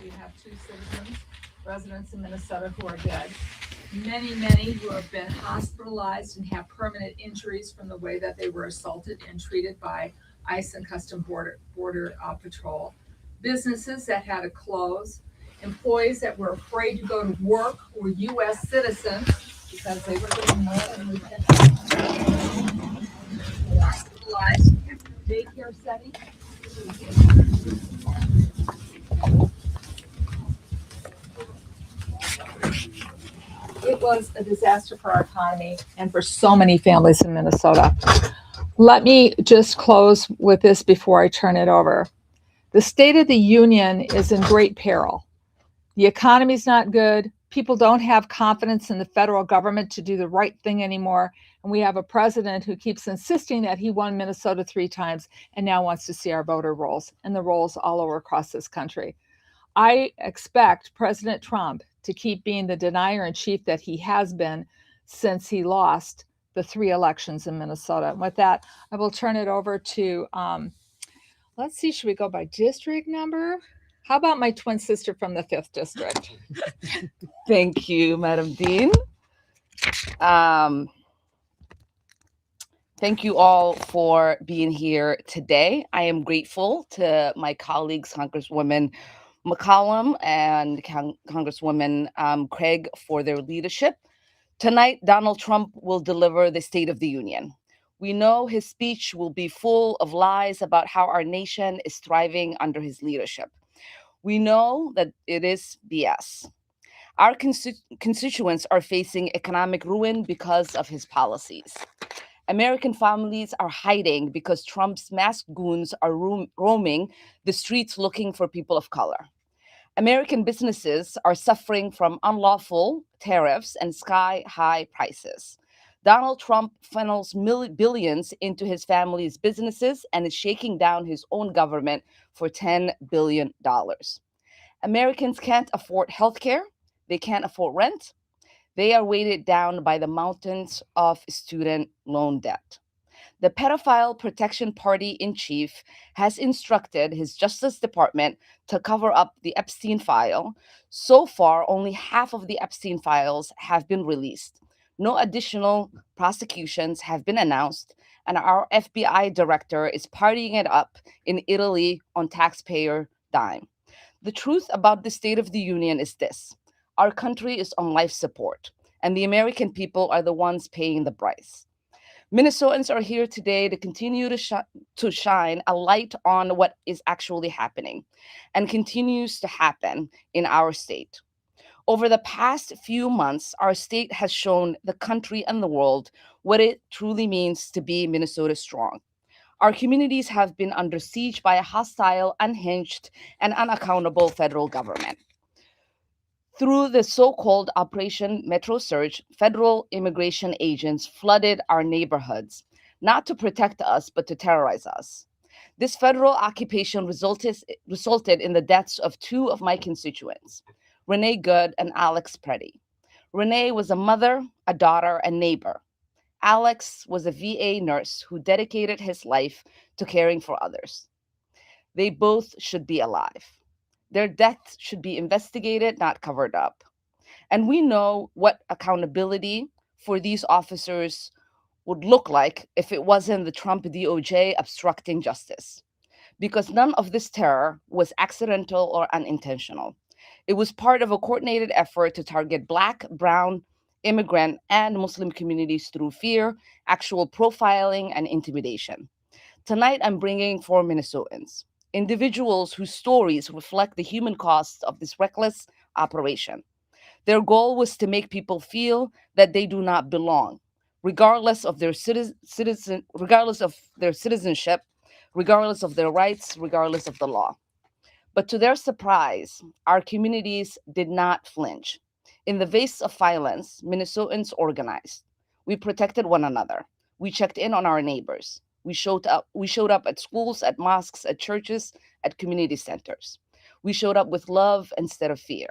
We have 2 citizens, residents in Minnesota who are dead. Many who have been hospitalized and have permanent injuries from the way that they were assaulted and treated by ICE and Border Patrol. Businesses that had to close, employees that were afraid to go to work who were U.S. citizens because they were getting more than we hospitalized, daycare setting. It was a disaster for our economy and for so many families in Minnesota. Let me just close with this before I turn it over. The State of the Union is in great peril. The economy's not good. People don't have confidence in the federal government to do the right thing anymore. And we have a president who keeps insisting that he won Minnesota 3 times and now wants to see our voter rolls and the rolls all over across this country. I expect President Trump to keep being the denier in chief that he has been since he lost the 3 elections in Minnesota. And with that, I will turn it over to, let's see, should we go by district number? How about my twin sister from the 5th district? Thank you, Madam Dean. Um, Thank you all for being here today. I am grateful to my colleagues, Congresswoman McCollum and Congresswoman Craig, for their leadership. Tonight, Donald Trump will deliver the State of the Union. We know his speech will be full of lies about how our nation is thriving under his leadership. We know that it is BS. Our constituents are facing economic ruin because of his policies. American families are hiding because Trump's masked goons are roaming the streets looking for people of color. American businesses are suffering from unlawful tariffs and sky-high prices. Donald Trump funnels billions into his family's businesses and is shaking down his own government for $10 billion. Americans can't afford health care. They can't afford rent. They are weighted down by the mountains of student loan debt. The pedophile protection party in chief has instructed his Justice Department to cover up the Epstein file. So far, only half of the Epstein files have been released. No additional prosecutions have been announced, and our FBI director is partying it up in Italy on taxpayer dime. The truth about the State of the Union is this: our country is on life support, and the American people are the ones paying the price. Minnesotans are here today to continue to shine a light on what is actually happening and continues to happen in our state. Over the past few months, our state has shown the country and the world what it truly means to be Minnesota strong. Our communities have been under siege by a hostile, unhinged, and unaccountable federal government. Through the so-called Operation Metro Surge, federal immigration agents flooded our neighborhoods, not to protect us, but to terrorize us. This federal occupation resulted in the deaths of 2 of my constituents, Renee Good and Alex Preddy. Renee was a mother, a daughter, and neighbor. Alex was a VA nurse who dedicated his life to caring for others. They both should be alive. Their deaths should be investigated, not covered up. And we know what accountability for these officers would look like if it wasn't the Trump DOJ obstructing justice. Because none of this terror was accidental or unintentional. It was part of a coordinated effort to target Black, Brown, immigrant, and Muslim communities through fear, actual profiling, and intimidation. Tonight, I'm bringing 4 Minnesotans, individuals whose stories reflect the human cost of this reckless operation. Their goal was to make people feel that they do not belong, regardless of their regardless of their citizenship, regardless of their rights, regardless of the law. But to their surprise, our communities did not flinch. In the face of violence, Minnesotans organized. We protected one another. We checked in on our neighbors. We showed up at schools, at mosques, at churches, at community centers. We showed up with love instead of fear.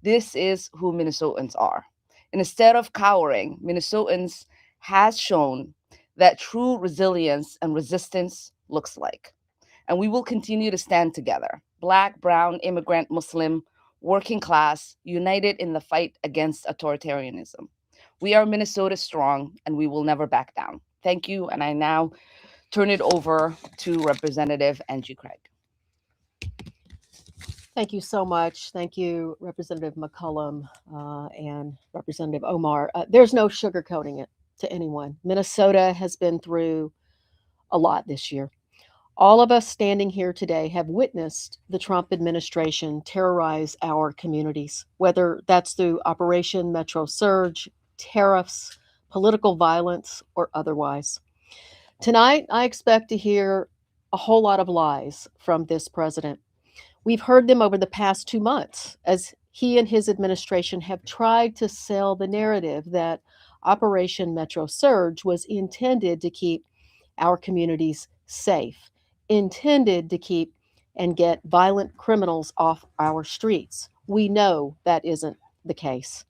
This is who Minnesotans are. And instead of cowering, Minnesotans has shown that true resilience and resistance looks like. And we will continue to stand together. Black, brown, immigrant, Muslim, working class, united in the fight against authoritarianism. We are Minnesota strong, and we will never back down. Thank you, and I now turn it over to Representative Angie Craig. Thank you so much. Thank you, Representative McCollum and Representative Omar. There's no sugarcoating it to anyone. Minnesota has been through a lot this year. All of us standing here today have witnessed the Trump administration terrorize our communities, whether that's through Operation Metro Surge, tariffs, political violence, or otherwise. Tonight, I expect to hear a whole lot of lies from this president. We've heard them over the past 2 months as he and his administration have tried to sell the narrative that Operation Metro Surge was intended to keep our communities safe, intended to keep and get violent criminals off our streets. We know that isn't the case.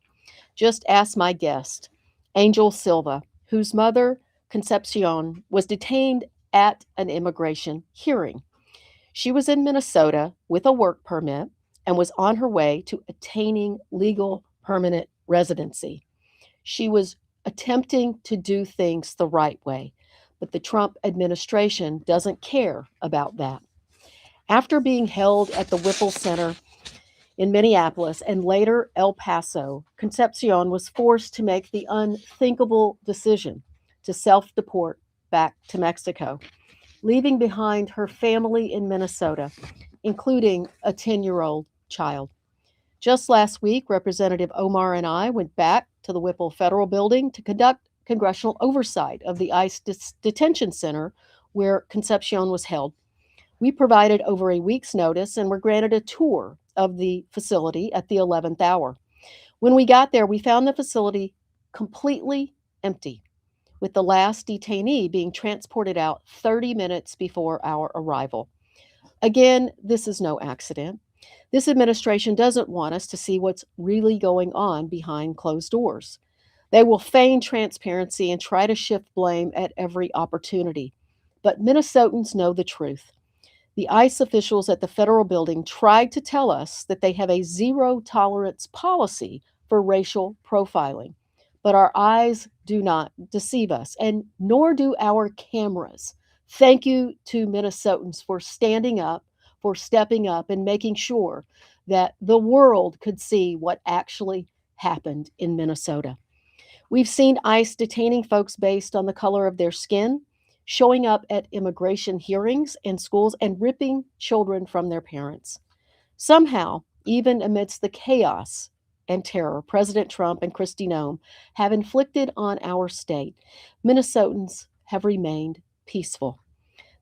Just ask my guest, Angel Silva, whose mother, Concepcion, was detained at an immigration hearing. She was in Minnesota with a work permit and was on her way to attaining legal permanent residency. She was attempting to do things the right way, but the Trump administration doesn't care about that. After being held at the Whipple Center in Minneapolis and later El Paso, Concepcion was forced to make the unthinkable decision to self-deport back to Mexico, leaving behind her family in Minnesota, including a 10-year-old child. Just last week, Representative Omar and I went back to the Whipple Federal Building to conduct congressional oversight of the ICE detention center where Concepcion was held. We provided over a week's notice and were granted a tour of the facility at the 11th hour. When we got there, we found the facility completely empty, with the last detainee being transported out 30 minutes before our arrival. Again, this is no accident. This administration doesn't want us to see what's really going on behind closed doors. They will feign transparency and try to shift blame at every opportunity. But Minnesotans know the truth. The ICE officials at the federal building tried to tell us that they have a zero tolerance policy for racial profiling. But our eyes do not deceive us, and nor do our cameras. Thank you to Minnesotans for standing up, for stepping up, and making sure that the world could see what actually happened in Minnesota. We've seen ICE detaining folks based on the color of their skin, showing up at immigration hearings and schools, and ripping children from their parents. Somehow, even amidst the chaos and terror President Trump and Kristi Noem have inflicted on our state, Minnesotans have remained peaceful.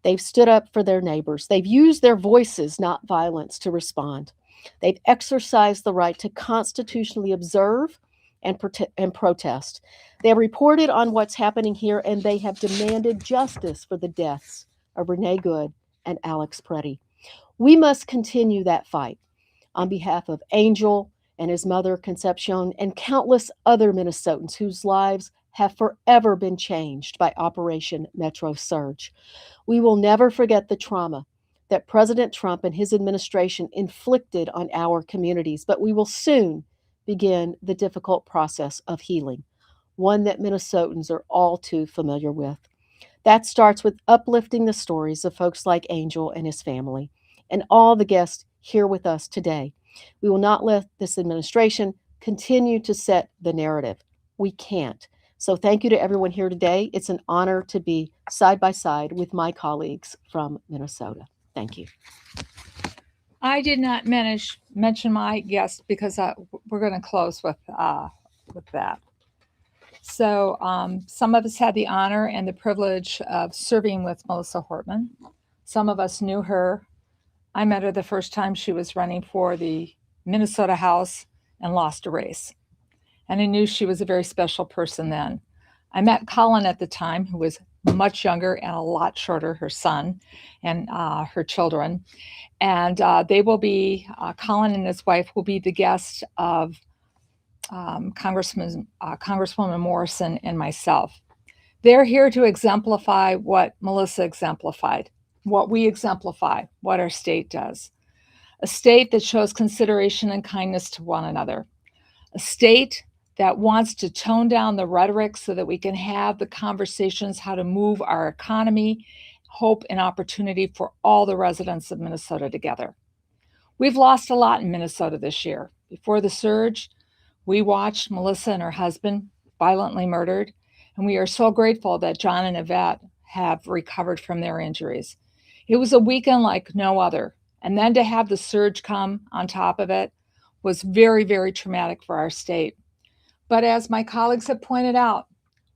They've stood up for their neighbors. They've used their voices, not violence, to respond. They've exercised the right to constitutionally observe and protest. They have reported on what's happening here, and they have demanded justice for the deaths of Renee Good and Alex Preddy. We must continue that fight on behalf of Angel and his mother, Concepcion, and countless other Minnesotans whose lives have forever been changed by Operation Metro Surge. We will never forget the trauma that President Trump and his administration inflicted on our communities, but we will soon begin the difficult process of healing, one that Minnesotans are all too familiar with. That starts with uplifting the stories of folks like Angel and his family, and all the guests here with us today. We will not let this administration continue to set the narrative. We can't. So thank you to everyone here today. It's an honor to be side by side with my colleagues from Minnesota. Thank you. I did not mention my guest because we're going to close with that. So some of us had the honor and the privilege of serving with Melissa Hortman. Some of us knew her. I met her the first time she was running for the Minnesota House and lost a race. And I knew she was a very special person then. I met Colin at the time, who was much younger and a lot shorter, her son and her children. And they will be, Colin and his wife will be the guest of Congresswoman Morrison and myself. They're here to exemplify what Melissa exemplified, what we exemplify, what our state does. a state that shows consideration and kindness to one another, a state that wants to tone down the rhetoric so that we can have the conversations how to move our economy, hope, and opportunity for all the residents of Minnesota together. We've lost a lot in Minnesota this year. Before the surge, we watched Melissa and her husband violently murdered, and we are so grateful that John and Yvette have recovered from their injuries. It was a weekend like no other, and then to have the surge come on top of it was very, very traumatic for our state. But as my colleagues have pointed out,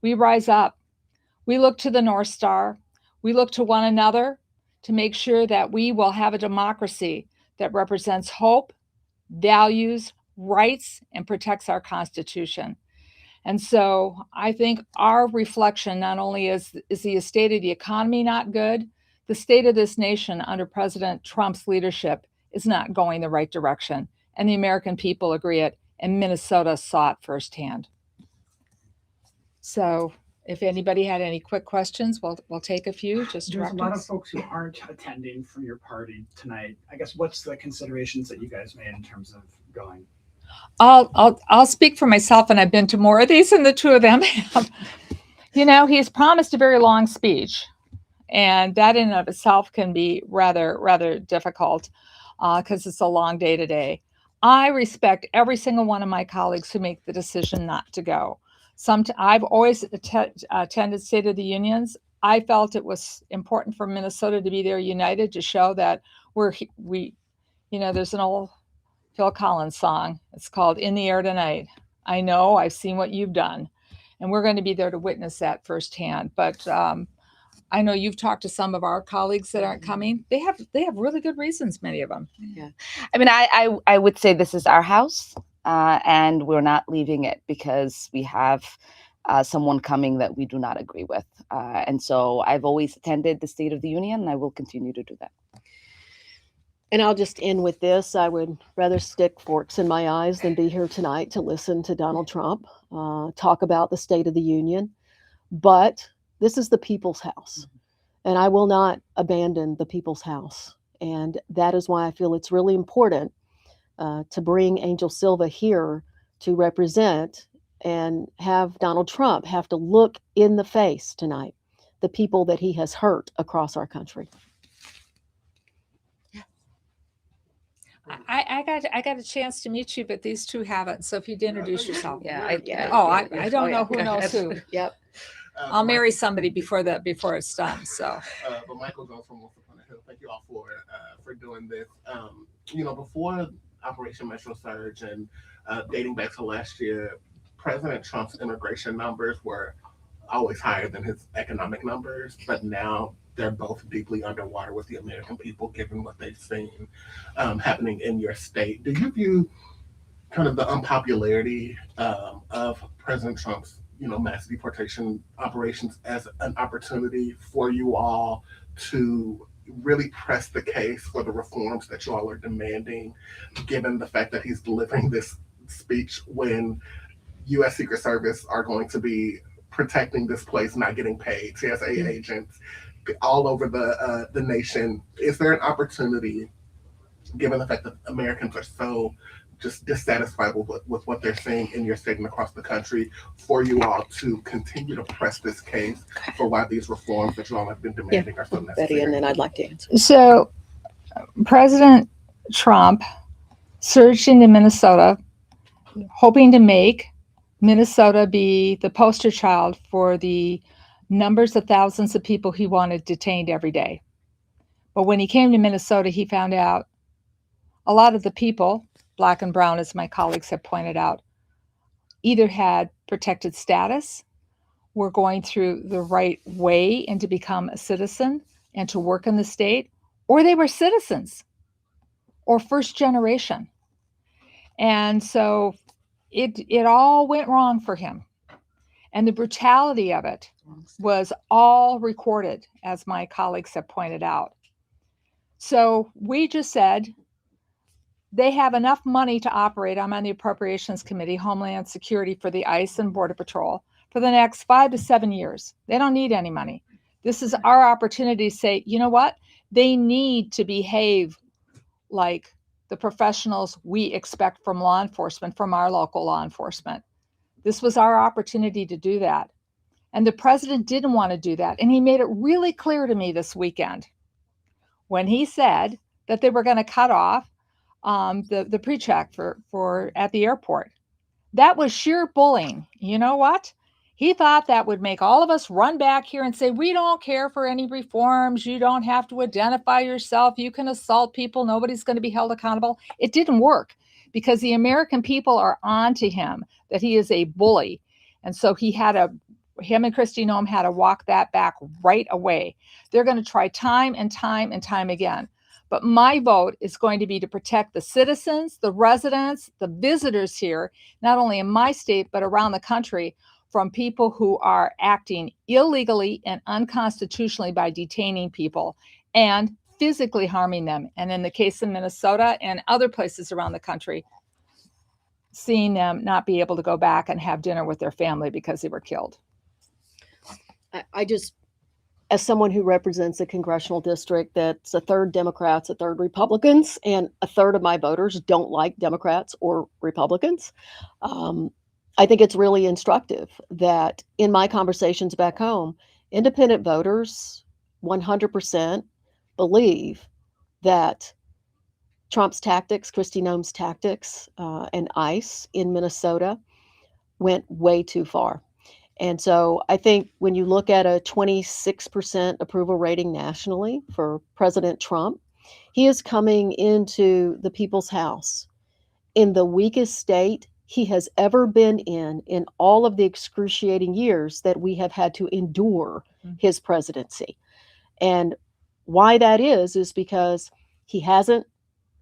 we rise up. We look to the North Star. We look to one another to make sure that we will have a democracy that represents hope, values, rights, and protects our Constitution. And so I think our reflection not only is the state of the economy not good, the state of this nation under President Trump's leadership is not going the right direction. And the American people agree it, and Minnesota saw it firsthand. So if anybody had any quick questions, we'll take a few. Just There's a direct lot of us. folks who aren't attending from your party tonight. I guess what's the considerations that you guys made in terms of going? I'll speak for myself, and I've been to more of these than the two of them have. He's promised a very long speech, and that in and of itself can be rather difficult because it's a long day today. I respect every single one of my colleagues who make the decision not to go. I've always attended State of the Unions. I felt it was important for Minnesota to be there united to show that there's an old Phil Collins song. It's called In the Air Tonight. I know, I've seen what you've done. And we're going to be there to witness that firsthand. But I know you've talked to some of our colleagues that aren't coming. They have really good reasons, many of them. Yeah. I mean, I would say this is our house, and we're not leaving it because we have someone coming that we do not agree with. And so I've always attended the State of the Union, and I will continue to do that. And I'll just end with this. I would rather stick forks in my eyes than be here tonight to listen to Donald Trump talk about the State of the Union. But this is the people's house, and I will not abandon the people's house. And that is why I feel it's really important to bring Angel Silva here to represent and have Donald Trump have to look in the face tonight the people that he has hurt across our country. I got a chance to meet you, but these two haven't. So if you'd introduce yourself. I don't know who knows who. Yep. I'll marry somebody before it's done. So. But Michael Jones from Wolf Upon a Hill. Thank you all for doing this. Before Operation Metro Surge and dating back to last year, President Trump's immigration numbers were always higher than his economic numbers, but now they're both deeply underwater with the American people, given what they've seen happening in your state. Do you view kind of the unpopularity of President Trump's, mass deportation operations as an opportunity for you all to really press the case for the reforms that you all are demanding, given the fact that he's delivering this speech when U.S. Secret Service are going to be protecting this place, not getting paid, TSA agents all over the nation? Is there an opportunity, given the fact that Americans are so just dissatisfied with what they're seeing in your state and across the country, for you all to continue to press this case for why these reforms that you all have been demanding are so necessary? Betty, and then I'd like to answer. So President Trump surged into Minnesota, hoping to make Minnesota be the poster child for the numbers of thousands of people he wanted detained every day. But when he came to Minnesota, he found out a lot of the people, Black and brown, as my colleagues have pointed out, either had protected status, were going through the right way and to become a citizen and to work in the state, or they were citizens or first generation. And so it all went wrong for him. And the brutality of it was all recorded, as my colleagues have pointed out. So we just said they have enough money to operate. I'm on the Appropriations Committee, Homeland Security for the ICE and Border Patrol for the next 5 to 7 years. They don't need any money. This is our opportunity to say, you know what? They need to behave like the professionals we expect from law enforcement, from our local law enforcement. This was our opportunity to do that. And the president didn't want to do that. And he made it really clear to me this weekend when he said that they were going to cut off the pre-check for at the airport. That was sheer bullying. You know what? He thought that would make all of us run back here and say, we don't care for any reforms. You don't have to identify yourself. You can assault people. Nobody's going to be held accountable. It didn't work because the American people are on to him that he is a bully. And so him and Kristi Noem had to walk that back right away. They're going to try time and time and time again. But my vote is going to be to protect the citizens, the residents, the visitors here, not only in my state, but around the country, from people who are acting illegally and unconstitutionally by detaining people and physically harming them. And in the case of Minnesota and other places around the country, seeing them not be able to go back and have dinner with their family because they were killed. I just, as someone who represents a congressional district that's a third Democrats, a third Republicans, and a third of my voters don't like Democrats or Republicans, I think it's really instructive that in my conversations back home, independent voters 100% believe that Trump's tactics, Kristi Noem's tactics, and ICE in Minnesota went way too far. And so I think when you look at a 26% approval rating nationally for President Trump, he is coming into the people's house in the weakest state he has ever been in all of the excruciating years that we have had to endure his presidency. And why that is because he hasn't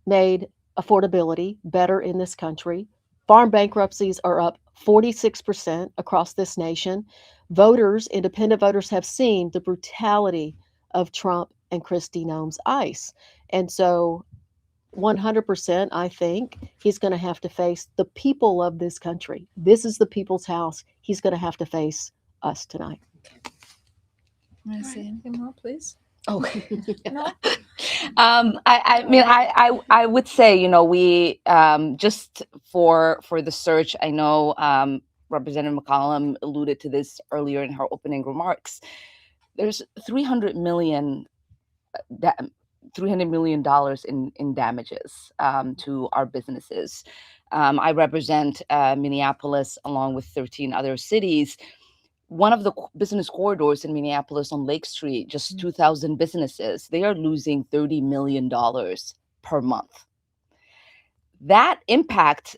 made affordability better in this country. Farm bankruptcies are up 46% across this nation. Voters, independent voters, have seen the brutality of Trump and Kristi Noem's ICE. And so 100%, I think he's going to have to face the people of this country. This is the people's house. He's going to have to face us tonight. May I say anything more, please? Oh, No? I would say, we just for the search, I know Representative McCollum alluded to this earlier in her opening remarks. There's $300 million in damages to our businesses. I represent Minneapolis along with 13 other cities. One of the business corridors in Minneapolis on Lake Street, just 2,000 businesses, they are losing $30 million per month. That impact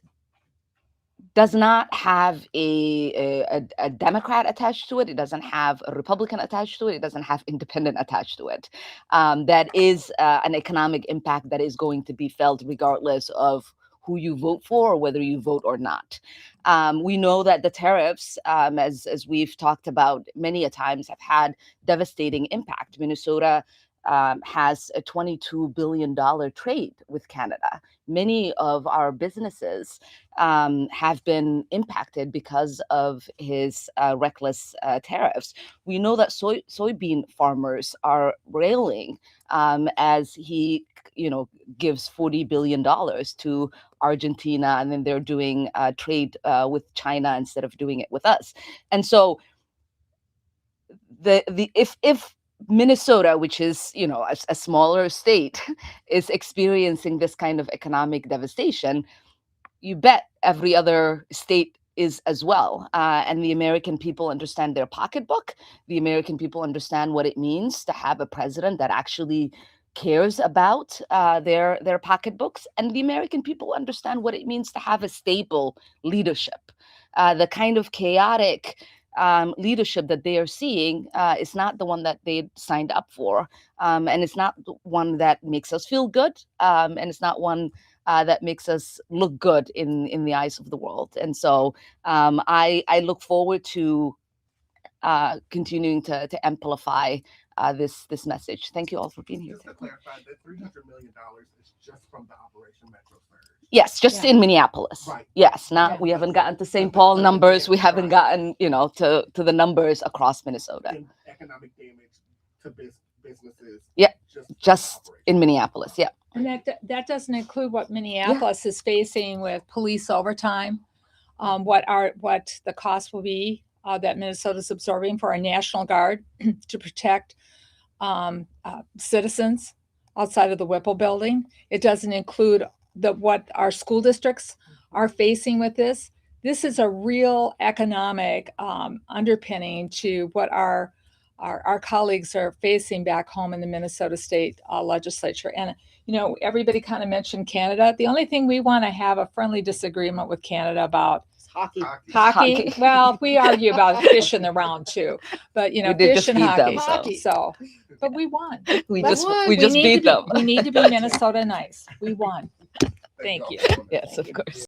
does not have a Democrat attached to it. It doesn't have a Republican attached to it. It doesn't have independent attached to it. That is an economic impact that is going to be felt regardless of who you vote for or whether you vote or not. We know that the tariffs, as we've talked about many a times, have had devastating impact. Minnesota has a $22 billion trade with Canada. Many of our businesses have been impacted because of his reckless tariffs. We know that soybean farmers are railing as he, gives $40 billion to Argentina, and then they're doing trade with China instead of doing it with us. And so if Minnesota, which is, a smaller state, is experiencing this kind of economic devastation, you bet every other state is as well. And the American people understand their pocketbook. The American people understand what it means to have a president that actually cares about their pocketbooks. And the American people understand what it means to have a stable leadership. The kind of chaotic leadership that they are seeing is not the one that they signed up for. And it's not the one that makes us feel good. And it's not one that makes us look good in the eyes of the world. And so I look forward to continuing to amplify this message. Thank you all for being here. Just to clarify, that $300 million is just from the Operation Metro Surge. Yes, just in Minneapolis. Right. Yes, we haven't gotten to St. Paul numbers. We haven't gotten, to the numbers across Minnesota. And economic damage to businesses. Yeah, just Operation. in Minneapolis. Yeah. And that doesn't include what Minneapolis is facing with police overtime. What the cost will be that Minnesota's absorbing for our National Guard to protect citizens outside of the Whipple building. It doesn't include what our school districts are facing with this. This is a real economic underpinning to what our colleagues are facing back home in the Minnesota State Legislature. And, everybody kind of mentioned Canada. The only thing we want to have a friendly disagreement with Canada about Hockey. hockey. Well, we argue about fish in the round too, but We did fish just and beat hockey. them, Hockey. So, but we won. We That's just why we we just need beat to be, them. We need to be Minnesota nice. We won. Thank you. Yes, of course.